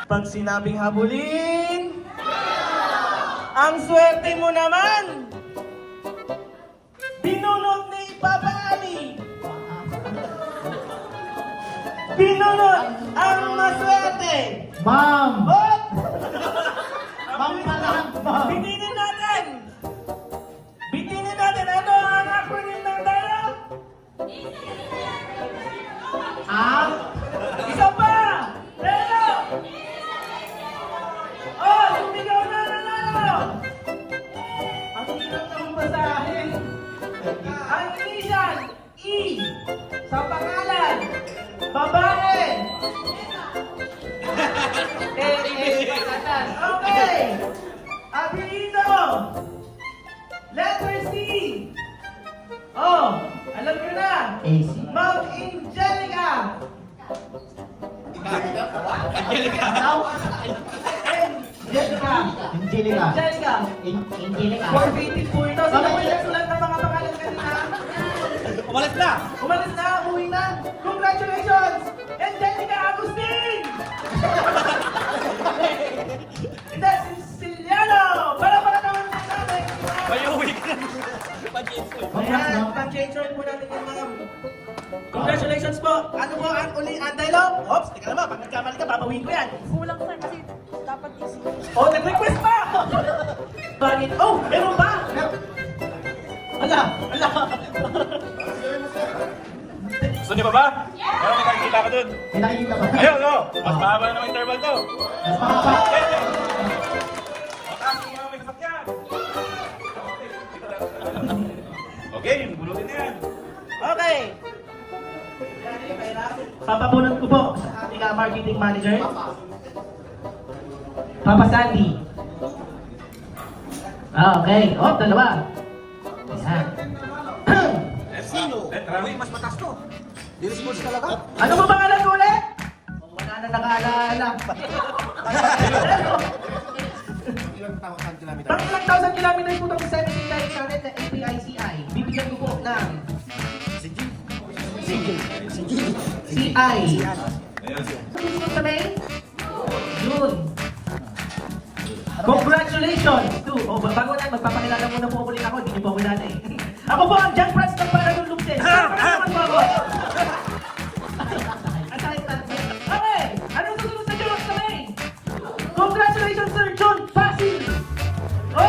Pag sinabing habulin, ang swerte mo naman! Binunot ni Papa Ali! Binunot ang maswerte! Ma'am! Hop! Ma'am pa lang, ma'am! Bitinin natin! Bitinin natin! Ano ang acronym ng tayo? Ah? Isa pa! Pero! Oh! Sumigaw na nanalo! Ang hirap naman basahin. Ang initial, E. Sa pangalan, babae. Okay. Apelido. Letter C. Oh, alam nyo na. AC. Ma'am Angelica. Angelica. Angelica. Angelica. Angelica. Angelica. Forfeited po ito. Sino po yung nagsulat ng mga pangalan kanina? Umalis na! Umalis na, umuwi na. Congratulations! Angelica Agustin! Hindi, Siciliano! Para naman natin! May uwi ka na. Pag-enjoy. Ayan, pag-change po natin yung mga... Congratulations po! Ano po ang uli ang dialogue? Oops, teka naman, pag nagkamali ka, babawin ko yan. Kulang sir kasi dapat easy. Oh, nag-request pa! Bakit? Oh, meron pa! Ala! Ala! Gusto niyo pa ba? Meron may nakikita ka dun. May nakikita ba? Ayun, no! Mas mahaba na naman interval to. Mas mahaba. Mataas yung mga may sasakyan. Okay, bulutin na yan. Okay! Papapunan ko po sa ating marketing manager. Papa Sandy. Okay. Oh, dalawa. Ayan. Sino? Uy, mas mataas to. Di-response talaga. Ano ba pangalan ko ulit? Wala na nakaalala. Pang ilang thousand kilometers po itong 17 direct channel na API-CI. Bibigyan ko po ng CI. Susunod sa May? June. Congratulations to... Oh, bago na, magpapakilala muna po ulit ako. Hindi niyo po ako dati. Ako po ang John Prats ng Paragon Lumsen. Naman po ako. Ang sakit na. Okay, anong susunod sa June sa May? Congratulations, Sir John Pasil. Oh!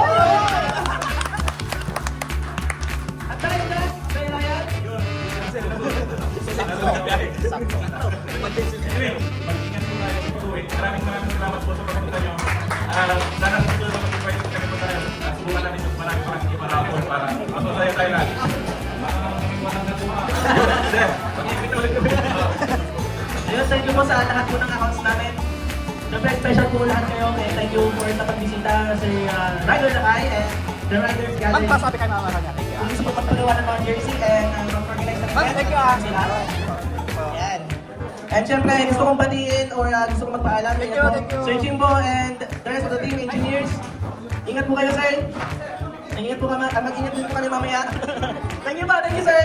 At dahil na, kaya na yan? Anyway, mag-ingat po tayo sa pag-uwi. Maraming salamat po sa pagpunta nyo. Sana sa pag-uwi mag-pwede kami po tayo. Subukan natin yung maraming iparapon para masaya tayo lahat. Walang natuwa. Mag-ingat ulit kami. Ayun, thank you po sa lahat po ng accounts namin. Siyempre, special po lahat kayo. And thank you for sa pagbisita sa Rider Lakay and the Riders Gathering. Magpasabi kayo mga kanya. Thank you. Kung gusto mo magpagawa ng mga jersey and mag-organize ng event, Thank you. sila. Yan. And syempre, gusto kong batiin or gusto kong magpaalam. Thank you, thank you. Sir Jimbo and the rest of the team, engineers. Ingat po kayo, sir. Ingat po kami. Mag-ingat din po kami mamaya. Thank you, sir.